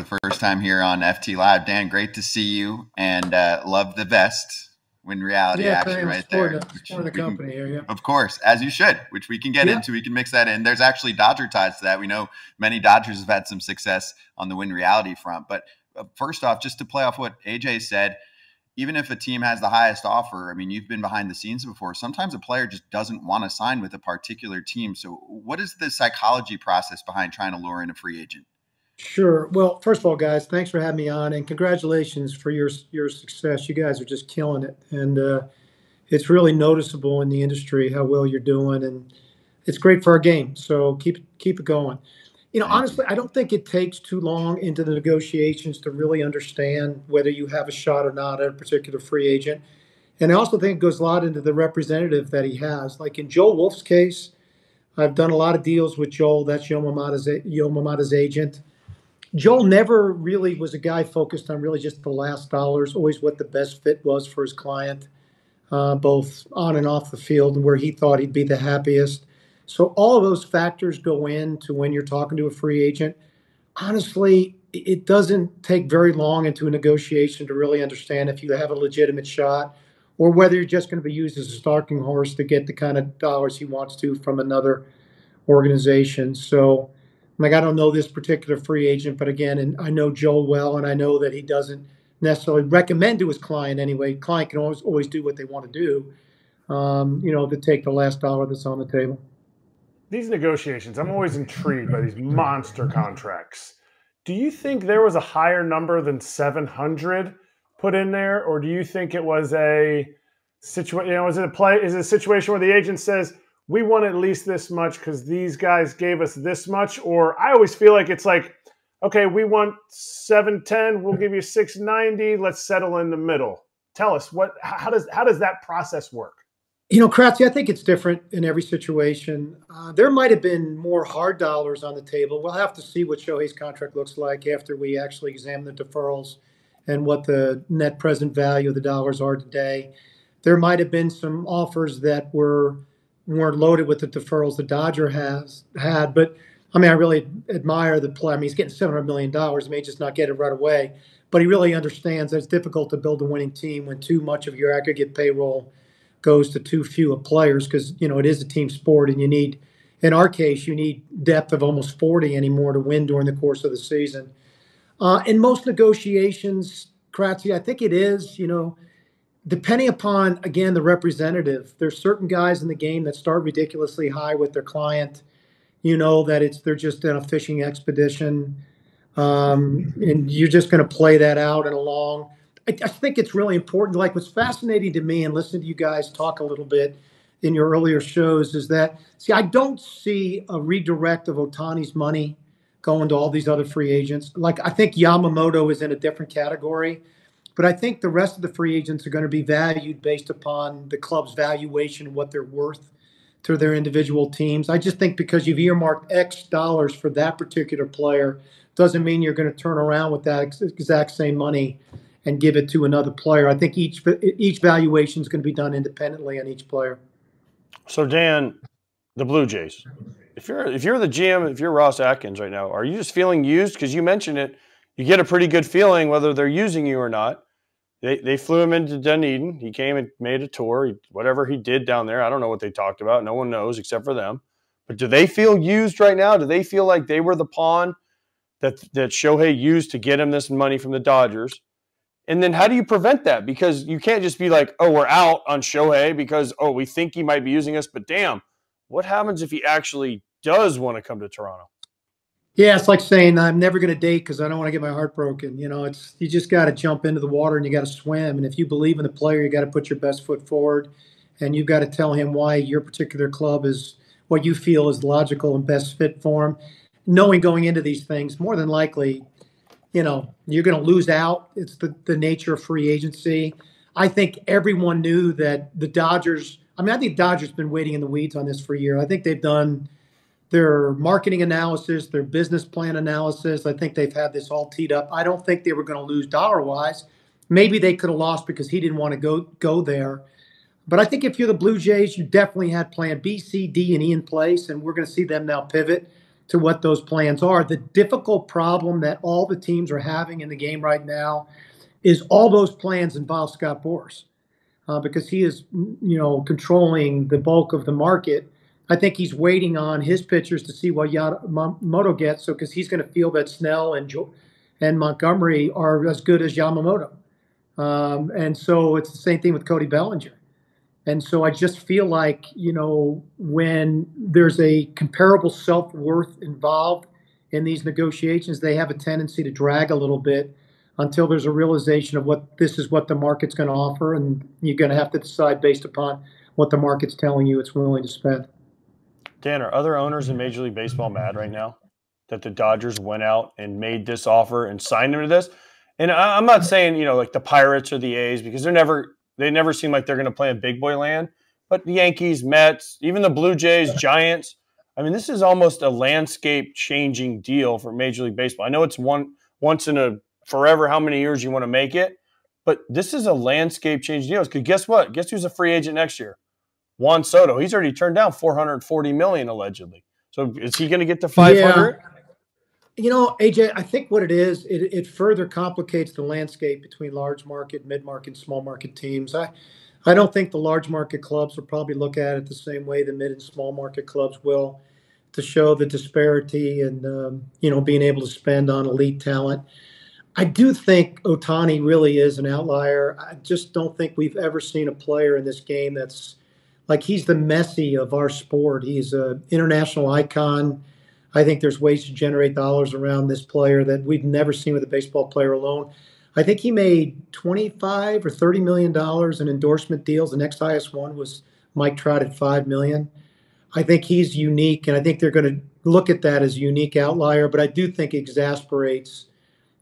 the first time here on FT Live. Dan, great to see you, and love the vest. Win reality action right there. Supporting the company here, yeah. Of course, as you should, which we can get into. We can mix that in. There's actually Dodger ties to that. We know many Dodgers have had some success on the win reality front. But first off, just to play off what AJ said, even if a team has the highest offer, I mean, you've been behind the scenes before. Sometimes a player just doesn't want to sign with a particular team. So what is the psychology process behind trying to lure in a free agent? Sure. Well, first of all, guys, thanks for having me on, and congratulations for your success. You guys are just killing it, and it's really noticeable in the industry how well you're doing, and it's great for our game. So keep it going. Honestly, I don't think it takes too long into the negotiations to really understand whether you have a shot or not at a particular free agent. And I also think it goes a lot into the representative that he has. Like in Joel Wolf's case, I've done a lot of deals with Joel. That's Yamamoto's agent. Joel never really was a guy focused on really just the last dollars, always what the best fit was for his client, both on and off the field, and where he thought he'd be the happiest. So all of those factors go into when you're talking to a free agent. Honestly, it doesn't take very long into a negotiation to really understand if you have a legitimate shot or whether you're just going to be used as a stalking horse to get the kind of dollars he wants to from another organization. So, I don't know this particular free agent, but again, and I know Joel well, and I know that he doesn't necessarily recommend to his client anyway. Client can always do what they want to do, to take the last dollar that's on the table. These negotiations, I'm always intrigued by these monster contracts. Do you think there was a higher number than 700 put in there, or do you think it was a situation? Is it a situation where the agent says, we want at least this much because these guys gave us this much? Or I always feel like it's like, okay, we want 710, we'll give you 690, let's settle in the middle. Tell us how does that process work? Kratzy, I think it's different in every situation. There might have been more hard dollars on the table. We'll have to see what Shohei's contract looks like after we actually examine the deferrals and what the net present value of the dollars are today. There might have been some offers that weren't loaded with the deferrals the Dodger had. But, I really admire the player. He's getting $700 million. He may just not get it right away. But he really understands that it's difficult to build a winning team when too much of your aggregate payroll goes to too few of players because, it is a team sport. And in our case, you need depth of almost 40 anymore to win during the course of the season. In most negotiations, Kratzy, I think it is, depending upon, again, the representative. There's certain guys in the game that start ridiculously high with their client. That they're just in a fishing expedition, and you're just going to play that out and along. I think it's really important. Like what's fascinating to me and listening to you guys talk a little bit in your earlier shows is that, I don't see a redirect of Ohtani's money going to all these other free agents. Like I think Yamamoto is in a different category. But I think the rest of the free agents are going to be valued based upon the club's valuation and what they're worth to their individual teams. I just think because you've earmarked X dollars for that particular player doesn't mean you're going to turn around with that exact same money and give it to another player. I think each valuation is going to be done independently on each player. So Dan, the Blue Jays, if you're the GM, if you're Ross Atkins right now, are you just feeling used? Because you mentioned it. You get a pretty good feeling whether they're using you or not. They flew him into Dunedin. He came and made a tour. Whatever he did down there, I don't know what they talked about. No one knows except for them. But do they feel used right now? Do they feel like they were the pawn that Shohei used to get him this money from the Dodgers? And then how do you prevent that? Because you can't just be like, oh, we're out on Shohei because, oh, we think he might be using us. But damn, what happens if he actually does want to come to Toronto? Yeah, it's like saying I'm never going to date because I don't want to get my heart broken. You just got to jump into the water and you got to swim. And if you believe in the player, you got to put your best foot forward, and you've got to tell him why your particular club is what you feel is logical and best fit for him. Knowing going into these things, more than likely, you're going to lose out. It's the nature of free agency. I think everyone knew that the Dodgers. I think the Dodgers have been waiting in the weeds on this for a year. I think they've done their marketing analysis, their business plan analysis. I think they've had this all teed up. I don't think they were going to lose dollar-wise. Maybe they could have lost because he didn't want to go there. But I think if you're the Blue Jays, you definitely had plan B, C, D, and E in place, and we're going to see them now pivot to what those plans are. The difficult problem that all the teams are having in the game right now is all those plans involve Scott Boras, because he is, controlling the bulk of the market. I think he's waiting on his pitchers to see what Yamamoto gets, because he's going to feel that Snell and Montgomery are as good as Yamamoto. And so it's the same thing with Cody Bellinger. And so I just feel like, when there's a comparable self-worth involved in these negotiations, they have a tendency to drag a little bit until there's a realization of what the market's going to offer. And you're going to have to decide based upon what the market's telling you it's willing to spend. Dan, are other owners in Major League Baseball mad right now that the Dodgers went out and made this offer and signed them to this? And I'm not saying, like the Pirates or the A's, because they never seem like they're going to play in big boy land. But the Yankees, Mets, even the Blue Jays, Giants. I mean, this is almost a landscape-changing deal for Major League Baseball. I know it's once in a forever how many years you want to make it, but this is a landscape-changing deal. Because guess what? Guess who's a free agent next year? Juan Soto. He's already turned down $440 million allegedly. So is he going to get to 500? AJ, I think what it is, it further complicates the landscape between large market, mid market, small market teams. I don't think the large market clubs will probably look at it the same way the mid and small market clubs will, to show the disparity and being able to spend on elite talent. I do think Ohtani really is an outlier. I just don't think we've ever seen a player in this game that's like, he's the Messi of our sport. He's an international icon. I think there's ways to generate dollars around this player that we've never seen with a baseball player alone. I think he made $25 or $30 million in endorsement deals. The next highest one was Mike Trout at $5 million. I think he's unique, and I think they're going to look at that as a unique outlier. But I do think it exasperates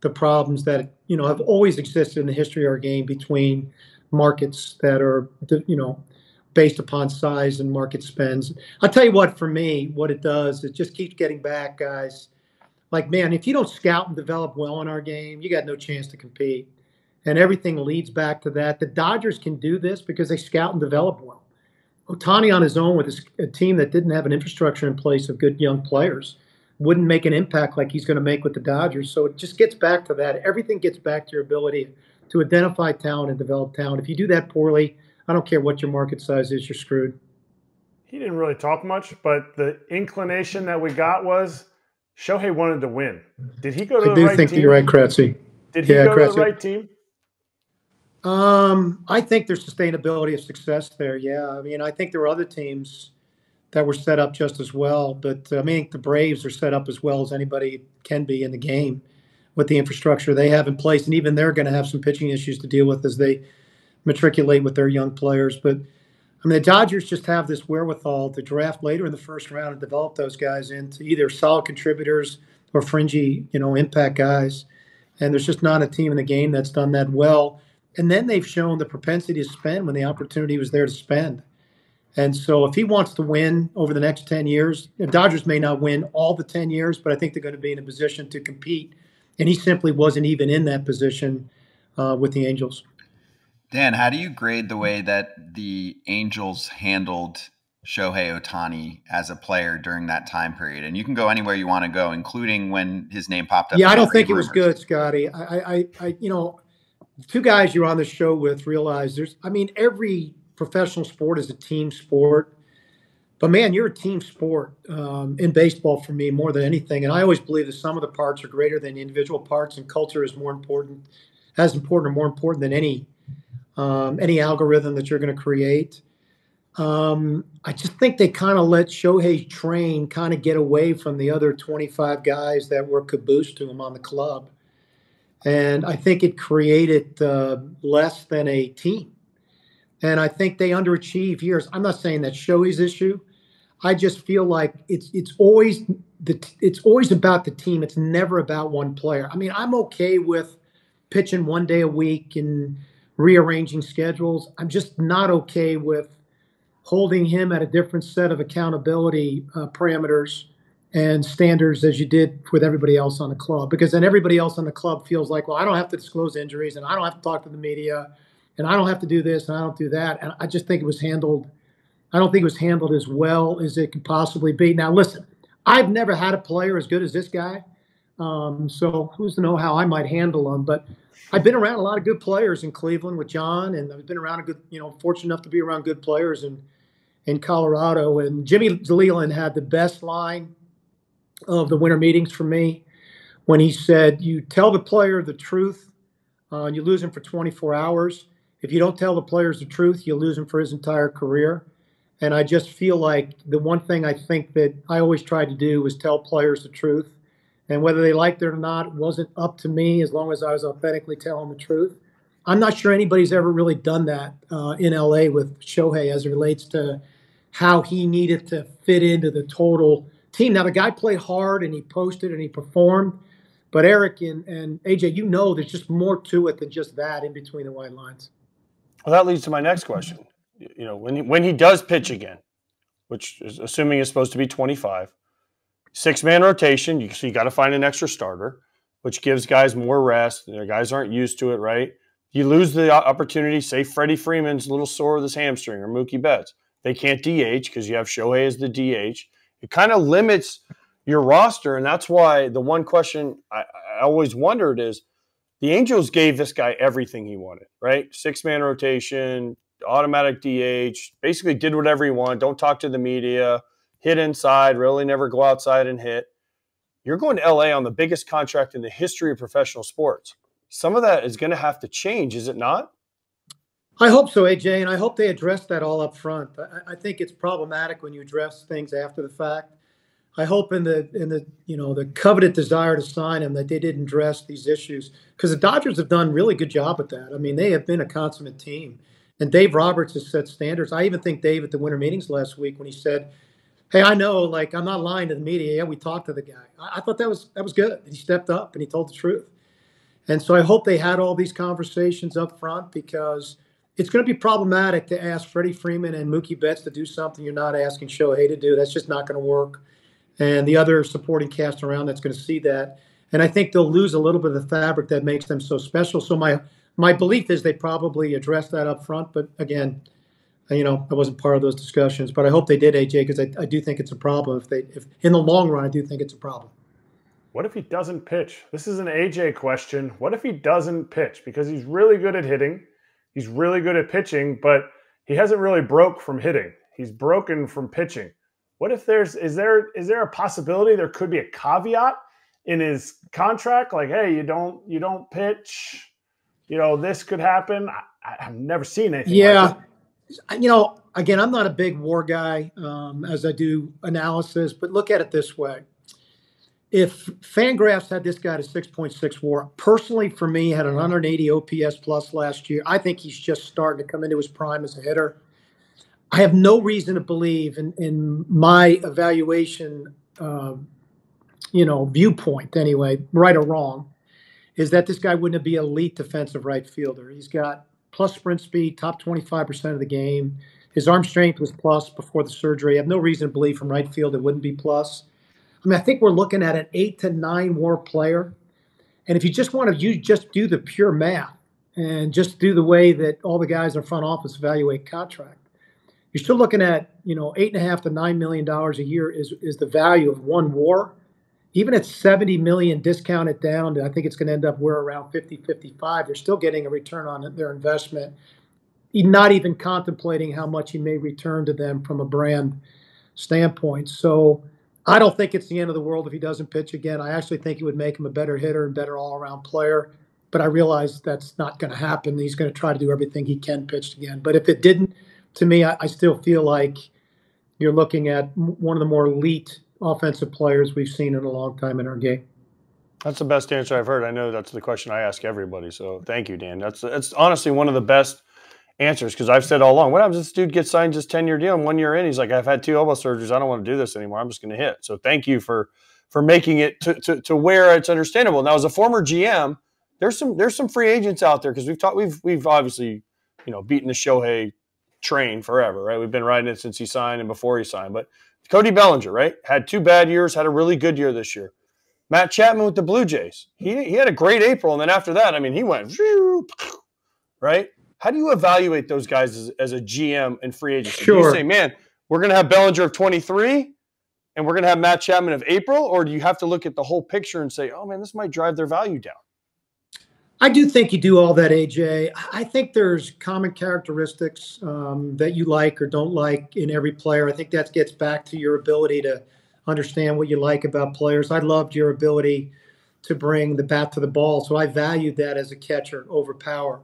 the problems that have always existed in the history of our game between markets that are based upon size and market spends. I'll tell you what, for me, what it does, it just keeps getting back, guys. Like, man, if you don't scout and develop well in our game, you got no chance to compete. And everything leads back to that. The Dodgers can do this because they scout and develop well. Ohtani on his own with a team that didn't have an infrastructure in place of good young players wouldn't make an impact like he's going to make with the Dodgers. So it just gets back to that. Everything gets back to your ability to identify talent and develop talent. If you do that poorly, I don't care what your market size is, you're screwed. He didn't really talk much, but the inclination that we got was Shohei wanted to win. Did he go to the right team? I do think you're right, Kratzy. Did he go to the right team? I think there's sustainability of success there, yeah. I mean, I think there were other teams that were set up just as well, but I mean, the Braves are set up as well as anybody can be in the game with the infrastructure they have in place, and even they're going to have some pitching issues to deal with as they matriculate with their young players. But I mean, the Dodgers just have this wherewithal to draft later in the first round and develop those guys into either solid contributors or fringy, impact guys. And there's just not a team in the game that's done that well. And then they've shown the propensity to spend when the opportunity was there to spend. And so if he wants to win over the next 10 years, the Dodgers may not win all the 10 years, but I think they're going to be in a position to compete. And he simply wasn't even in that position with the Angels. Dan, how do you grade the way that the Angels handled Shohei Ohtani as a player during that time period? And you can go anywhere you want to go, including when his name popped up. Yeah, I don't think it was good, Scotty. I two guys you're on the show with realize every professional sport is a team sport. But, man, you're a team sport in baseball for me more than anything. And I always believe that some of the parts are greater than the individual parts, and culture is more important than any algorithm that you're going to create. I just think they kind of let Shohei's train kind of get away from the other 25 guys that were caboose to him on the club. And I think it created less than a team. And I think they underachieved years. I'm not saying that's Shohei's issue. I just feel like it's always about the team. It's never about one player. I mean, I'm okay with pitching one day a week and rearranging schedules. I'm just not okay with holding him at a different set of accountability parameters and standards as you did with everybody else on the club. Because then everybody else on the club feels like, well, I don't have to disclose injuries, and I don't have to talk to the media, and I don't have to do this, and I don't do that. And I just think it was handled. I don't think it was handled as well as it could possibly be. Now, listen, I've never had a player as good as this guy. So who's to know how I might handle him? But I've been around a lot of good players in Cleveland with John, and I've been around a good, fortunate enough to be around good players in Colorado. And Jimmy Leland had the best line of the winter meetings for me when he said, "You tell the player the truth, and you lose him for 24 hours. If you don't tell the players the truth, you lose him for his entire career." And I just feel like the one thing I think that I always tried to do was tell players the truth. And whether they liked it or not, it wasn't up to me as long as I was authentically telling the truth. I'm not sure anybody's ever really done that in LA with Shohei as it relates to how he needed to fit into the total team. Now, the guy played hard and he posted and he performed. But Eric and AJ, there's just more to it than just that in between the white lines. Well, that leads to my next question. When he does pitch again, which is assuming it's supposed to be 25, 6-man rotation, so you got to find an extra starter, which gives guys more rest. Their guys aren't used to it, right? You lose the opportunity, say Freddie Freeman's a little sore with his hamstring or Mookie Betts. They can't DH because you have Shohei as the DH. It kind of limits your roster, and that's why the one question I always wondered is the Angels gave this guy everything he wanted, right? 6-man rotation, automatic DH, basically did whatever he wanted. Don't talk to the media, hit inside, really never go outside and hit. You're going to LA on the biggest contract in the history of professional sports. Some of that is going to have to change, is it not? I hope so, AJ, and I hope they address that all up front. I think it's problematic when you address things after the fact. I hope in the coveted desire to sign him that they didn't address these issues, because the Dodgers have done a really good job at that. I mean, they have been a consummate team, and Dave Roberts has set standards. I even think Dave at the winter meetings last week when he said, "Hey, I know, like, I'm not lying to the media. Yeah, we talked to the guy." I thought that was good. He stepped up and he told the truth. And so I hope they had all these conversations up front, because it's going to be problematic to ask Freddie Freeman and Mookie Betts to do something you're not asking Shohei to do. That's just not going to work. And the other supporting cast around that's going to see that. And I think they'll lose a little bit of the fabric that makes them so special. So my belief is they probably address that up front. But again, I wasn't part of those discussions. But I hope they did, AJ, because I do think it's a problem. If in the long run, I do think it's a problem. What if he doesn't pitch? This is an AJ question. What if he doesn't pitch? Because he's really good at hitting. He's really good at pitching, but he hasn't really broke from hitting. He's broken from pitching. What if is there a possibility there could be a caveat in his contract? Like, hey, you don't pitch, this could happen. I've never seen anything like that. Again, I'm not a big WAR guy as I do analysis, but look at it this way. If Fangraphs had this guy at a 6.6 WAR, personally for me, had an 180 OPS plus last year, I think he's just starting to come into his prime as a hitter. I have no reason to believe in my evaluation, viewpoint anyway, right or wrong, is that this guy wouldn't be an elite defensive right fielder. He's got plus sprint speed, top 25% of the game. His arm strength was plus before the surgery. I have no reason to believe from right field it wouldn't be plus. I mean, I think we're looking at an 8 to 9 WAR player. And if you just want to just do the pure math and just do the way that all the guys in front office evaluate contract, you're still looking at, $8.5 to $9 million a year is the value of one WAR. Even at 70 million discounted down, I think it's going to end up where around 50, 55. They're still getting a return on their investment, not even contemplating how much he may return to them from a brand standpoint. So I don't think it's the end of the world if he doesn't pitch again. I actually think it would make him a better hitter and better all-around player. But I realize that's not going to happen. He's going to try to do everything he can pitch again. But if it didn't, to me, I still feel like you're looking at one of the more elite offensive players we've seen in a long time in our game. That's the best answer I've heard. I know that's the question I ask everybody. So thank you, Dan. That's honestly one of the best answers, because I've said all along, what happens if this dude gets signed just 10-year deal and 1 year in? He's like, I've had 2 elbow surgeries. I don't want to do this anymore. I'm just going to hit. So thank you for making it to where it's understandable. Now, as a former GM, there's some free agents out there, because we've obviously beaten the Shohei train forever, right? We've been riding it since he signed and before he signed. But Cody Bellinger, right, had 2 bad years, had a really good year this year. Matt Chapman with the Blue Jays, he had a great April, and then after that, I mean, he went right. How do you evaluate those guys as a GM and free agent? Sure. Do you say, man, we're going to have Bellinger of 23, and we're going to have Matt Chapman of April, or do you have to look at the whole picture and say, oh, man, this might drive their value down? I do think you do all that, AJ. I think there's common characteristics that you like or don't like in every player. I think that gets back to your ability to understand what you like about players. I loved your ability to bring the bat to the ball, so I valued that as a catcher over power.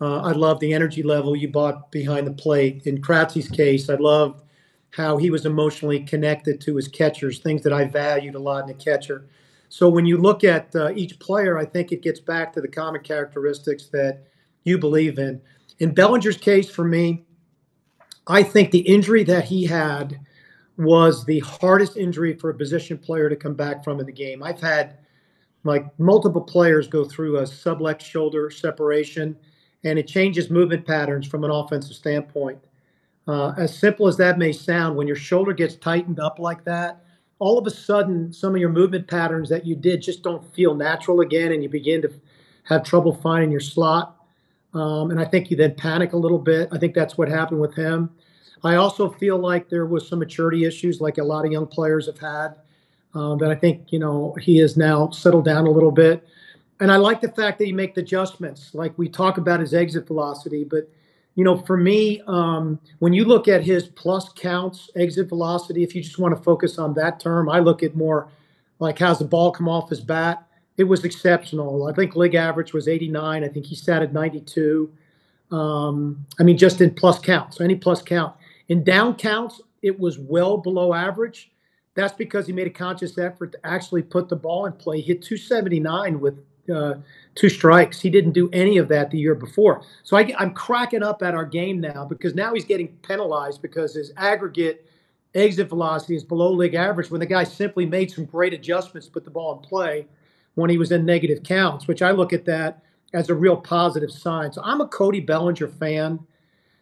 I love the energy level you brought behind the plate. In Kratzy's case, I loved how he was emotionally connected to his catchers, things that I valued a lot in a catcher. So when you look at each player, I think it gets back to the common characteristics that you believe in. In Bellinger's case, for me, I think the injury that he had was the hardest injury for a position player to come back from in the game. I've had multiple players go through a subluxed shoulder separation, and it changes movement patterns from an offensive standpoint. As simple as that may sound, when your shoulder gets tightened up like that, all of a sudden, some of your movement patterns that you did just don't feel natural again, and you begin to have trouble finding your slot. And I think you then panic a little bit. I think that's what happened with him. I also feel like there was some maturity issues, like a lot of young players have had, that I think, he has now settled down a little bit. And I like the fact that you make the adjustments. Like we talk about his exit velocity, but for me, when you look at his plus counts, exit velocity, if you just want to focus on that term, I look at more like how's the ball come off his bat. It was exceptional. I think league average was 89. I think he sat at 92. Just in plus counts, any plus count. In down counts, it was well below average. That's because he made a conscious effort to actually put the ball in play. He hit 279 with 2 strikes. He didn't do any of that the year before. So I'm cracking up at our game now because now he's getting penalized because his aggregate exit velocity is below league average when the guy simply made some great adjustments to put the ball in play when he was in negative counts, which I look at that as a real positive sign. So I'm a Cody Bellinger fan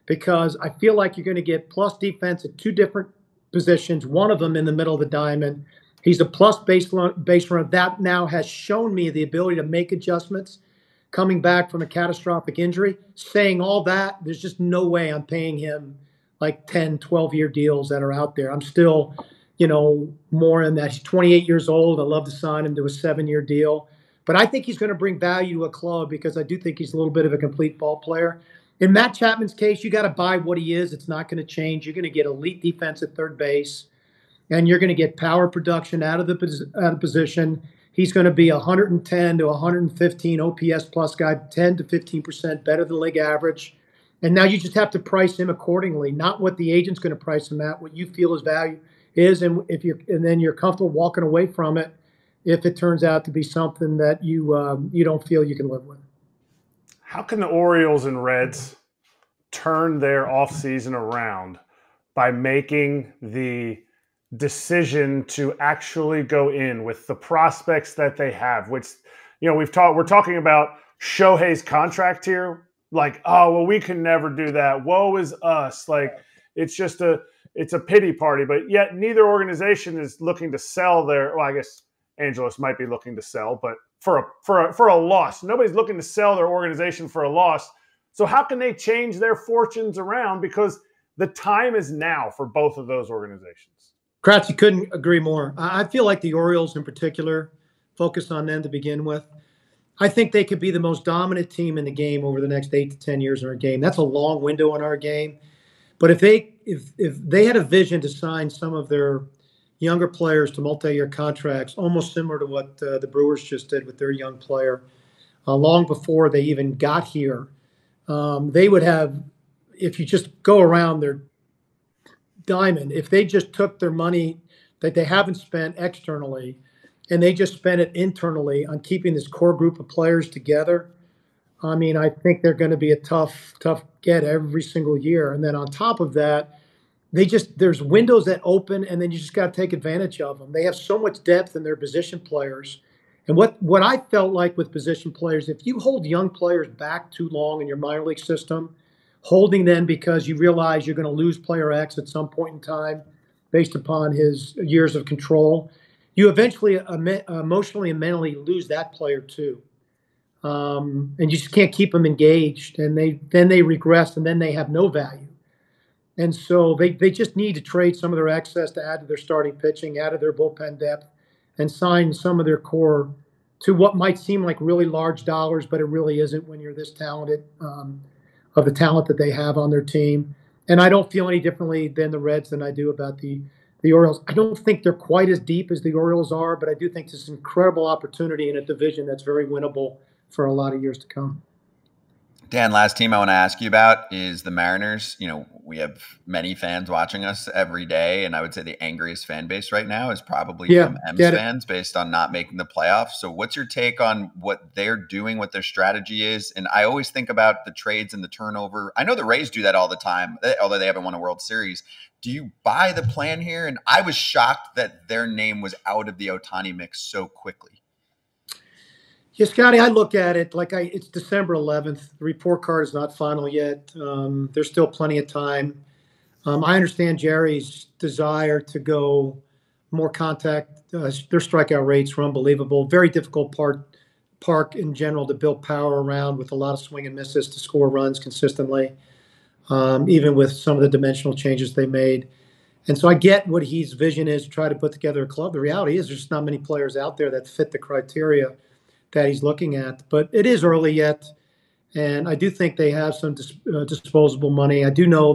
because I feel like you're going to get plus defense at 2 different positions, one of them in the middle of the diamond. He's a plus base runner. That now has shown me the ability to make adjustments coming back from a catastrophic injury. Saying all that, there's just no way I'm paying him like 10, 12-year deals that are out there. I'm still, more in that. He's 28 years old. I love to sign him to a 7-year deal. But I think he's going to bring value to a club because I do think he's a little bit of a complete ball player. In Matt Chapman's case, you got to buy what he is. It's not going to change. You're going to get elite defense at third base. And you're going to get power production out of position. He's going to be 110 to 115 OPS plus guy, 10 to 15% better than league average. And now you just have to price him accordingly, not what the agent's going to price him at, what you feel his value is, and then you're comfortable walking away from it if it turns out to be something that you don't feel you can live with. How can the Orioles and Reds turn their offseason around by making the decision to actually go in with the prospects that they have, which, we're talking about Shohei's contract here. Like, oh, well, we can never do that. Woe is us. Like, it's a pity party, but yet neither organization is looking to sell I guess Angelos might be looking to sell, but for a loss. Nobody's looking to sell their organization for a loss. So how can they change their fortunes around? Because the time is now for both of those organizations. Kratzy, couldn't agree more. I feel like the Orioles in particular, focused on them to begin with. I think they could be the most dominant team in the game over the next 8 to 10 years in our game. That's a long window in our game. But if they had a vision to sign some of their younger players to multi-year contracts, almost similar to what the Brewers just did with their young player, long before they even got here, they would have, if you just go around their diamond, if they just took their money that they haven't spent externally and they just spent it internally on keeping this core group of players together, I think they're going to be a tough get every single year. And then on top of that, there's windows that open and then you just got to take advantage of them. They have so much depth in their position players. And what I felt like with position players, if you hold young players back too long in your minor league system, holding them because you realize you're going to lose player X at some point in time based upon his years of control, you eventually emotionally and mentally lose that player too. And you just can't keep them engaged, and then they regress, and then they have no value. And so they just need to trade some of their excess to add to their starting pitching, add to their bullpen depth, and sign some of their core to what might seem like really large dollars, but it really isn't when you're this talented, of the talent that they have on their team. And I don't feel any differently than the Reds than I do about the Orioles. I don't think they're quite as deep as the Orioles are, but I do think there's an incredible opportunity in a division that's very winnable for a lot of years to come. Dan, last team I want to ask you about is the Mariners. You know, we have many fans watching us every day, and I would say the angriest fan base right now is probably from M's fans based on not making the playoffs. So what's your take on what they're doing, what their strategy is? And I always think about the trades and the turnover. I know the Rays do that all the time, although they haven't won a World Series. Do you buy the plan here? And I was shocked that their name was out of the Ohtani mix so quickly. Yeah, Scotty, I look at it like it's December 11th. The report card is not final yet. There's still plenty of time. I understand Jerry's desire to go more contact. Their strikeout rates were unbelievable. Very difficult park in general to build power around, with a lot of swing and misses to score runs consistently, even with some of the dimensional changes they made. And so I get what his vision is to try to put together a club. The reality is there's just not many players out there that fit the criteria that he's looking at, but it is early yet, and I do think they have some disposable money. I do know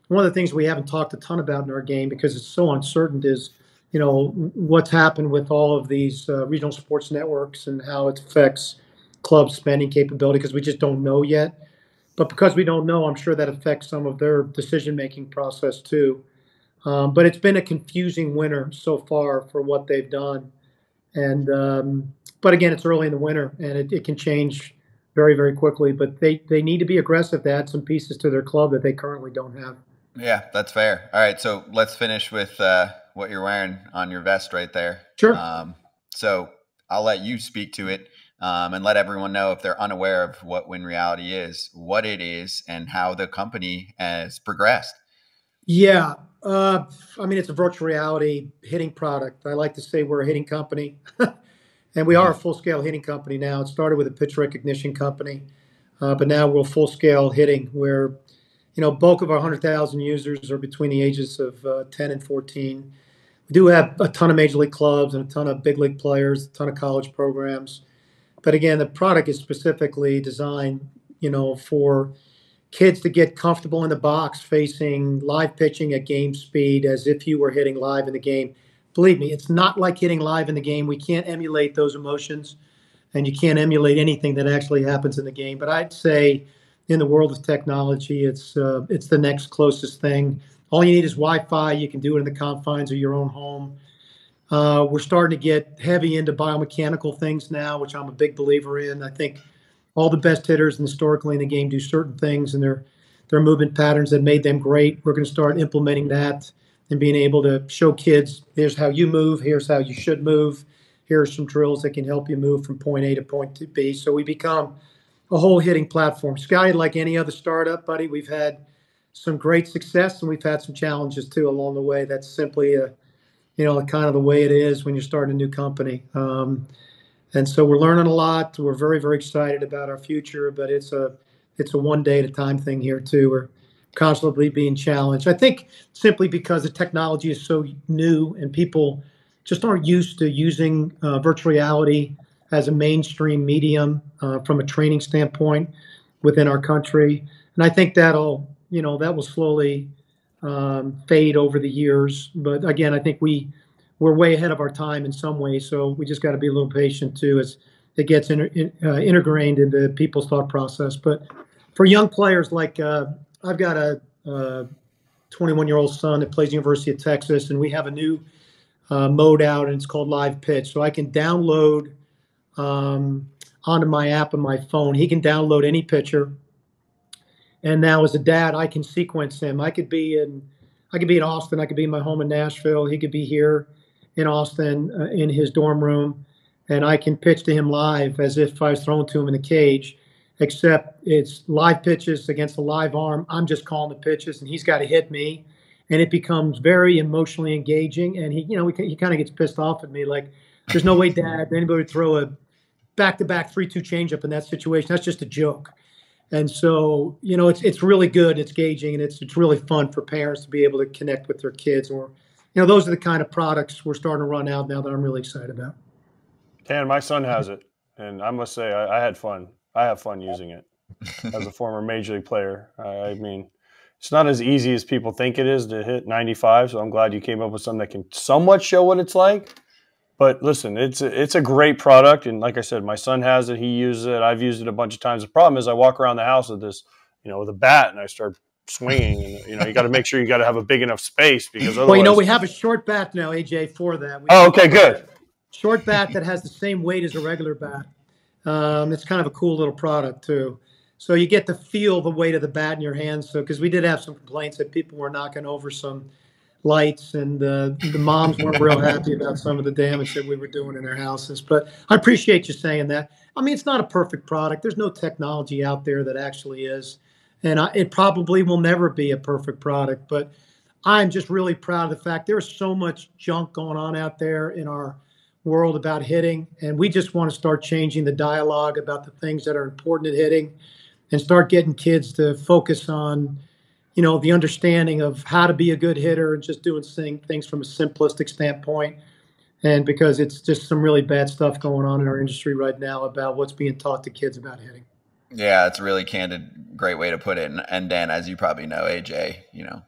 one of the things we haven't talked a ton about in our game because it's so uncertain is, you know, what's happened with all of these regional sports networks and how it affects club spending capability, because we just don't know yet. But because we don't know, I'm sure that affects some of their decision-making process too. But it's been a confusing winter so far for what they've done, and but again, it's early in the winter, and it can change very, very quickly. But they need to be aggressive to add some pieces to their club that they currently don't have. Yeah, that's fair. All right, so let's finish with what you're wearing on your vest right there. Sure. So I'll let you speak to it and let everyone know, if they're unaware of what Win Reality is, what it is, and how the company has progressed. Yeah. I mean, it's a virtual reality hitting product. I like to say we're a hitting company. And we are a full-scale hitting company now. It started with a pitch recognition company, but now we're full-scale hitting, where, you know, bulk of our 100,000 users are between the ages of 10 and 14. We do have a ton of major league clubs and a ton of big league players, a ton of college programs. But again, the product is specifically designed, you know, for kids to get comfortable in the box facing live pitching at game speed as if you were hitting live in the game. Believe me, it's not like hitting live in the game. We can't emulate those emotions, and you can't emulate anything that actually happens in the game. But I'd say in the world of technology, it's the next closest thing. All you need is Wi-Fi. You can do it in the confines of your own home. We're starting to get heavy into biomechanical things now, which I'm a big believer in. I think all the best hitters historically in the game do certain things, and their movement patterns that made them great. We're going to start implementing that and being able to show kids, here's how you move, here's how you should move, here are some drills that can help you move from point A to point B. So we become a whole hitting platform. Scotty, like any other startup, buddy, we've had some great success, and we've had some challenges too along the way. That's simply kind of the way it is when you're starting a new company. And so we're learning a lot. We're very, very excited about our future, but it's a one day at a time thing here too. We're constantly being challenged. I think simply because the technology is so new and people just aren't used to using virtual reality as a mainstream medium from a training standpoint within our country. And I think that will slowly fade over the years. But again, I think we're way ahead of our time in some ways. So we just got to be a little patient too as it gets integrated into people's thought process. But for young players, like I've got a 21-year-old son that plays University of Texas, and we have a new mode out, and it's called Live Pitch. So I can download onto my app on my phone. He can download any pitcher. And now as a dad, I can sequence him. I could be in Austin. I could be in my home in Nashville. He could be here in Austin in his dorm room, and I can pitch to him live as if I was throwing to him in a cage, except it's live pitches against a live arm. I'm just calling the pitches, and he's got to hit me, and it becomes very emotionally engaging. And he kind of gets pissed off at me, like, there's no way, Dad, anybody would throw a back-to-back 3-2 changeup in that situation. That's just a joke. And so, you know, it's really good. It's engaging, and it's really fun for parents to be able to connect with their kids. Or, you know, those are the kind of products we're starting to run out now that I'm really excited about. Dan, my son has it, and I must say I had fun. I have fun using it as a former major league player. I mean, it's not as easy as people think it is to hit 95, so I'm glad you came up with something that can somewhat show what it's like. But listen, it's a great product, and like I said, my son has it. He uses it. I've used it a bunch of times. The problem is I walk around the house with this, you know, with a bat, and I start swinging. And you know, you got to make sure you got to have a big enough space because otherwise. Well, you know, we have a short bat now, AJ, for that. Oh, okay, good. Short bat that has the same weight as a regular bat. It's kind of a cool little product too. So you get to feel the weight of the bat in your hands. So because we did have some complaints that people were knocking over some lights, and the moms weren't real happy about some of the damage that we were doing in their houses. But I appreciate you saying that. I mean, it's not a perfect product. There's no technology out there that actually is. And it probably will never be a perfect product. But I'm just really proud of the fact there's so much junk going on out there in our world about hitting. And we just want to start changing the dialogue about the things that are important at hitting and start getting kids to focus on, you know, the understanding of how to be a good hitter and just doing things from a simplistic standpoint. And because it's just some really bad stuff going on in our industry right now about what's being taught to kids about hitting. Yeah, it's a really candid, great way to put it. And Dan, as you probably know, AJ, you know,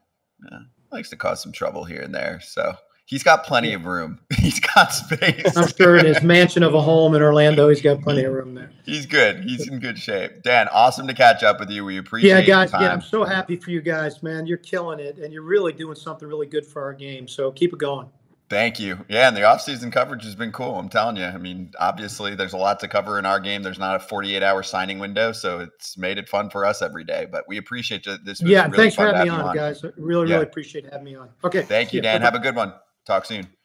likes to cause some trouble here and there. So he's got plenty of room. He's got space. I'm sure in his mansion of a home in Orlando, he's got plenty of room there. He's good. He's in good shape. Dan, awesome to catch up with you. We appreciate it. Yeah, guys. Yeah, I'm so happy for you guys, man. You're killing it, and you're really doing something really good for our game. So keep it going. Thank you. Yeah, and the offseason coverage has been cool. I'm telling you. I mean, obviously, there's a lot to cover in our game. There's not a 48-hour signing window, so it's made it fun for us every day. But we appreciate this. Yeah, really thanks for fun having me on, guys. Really appreciate having me on. Okay. Thank you, Dan. Have a good one. Talk soon.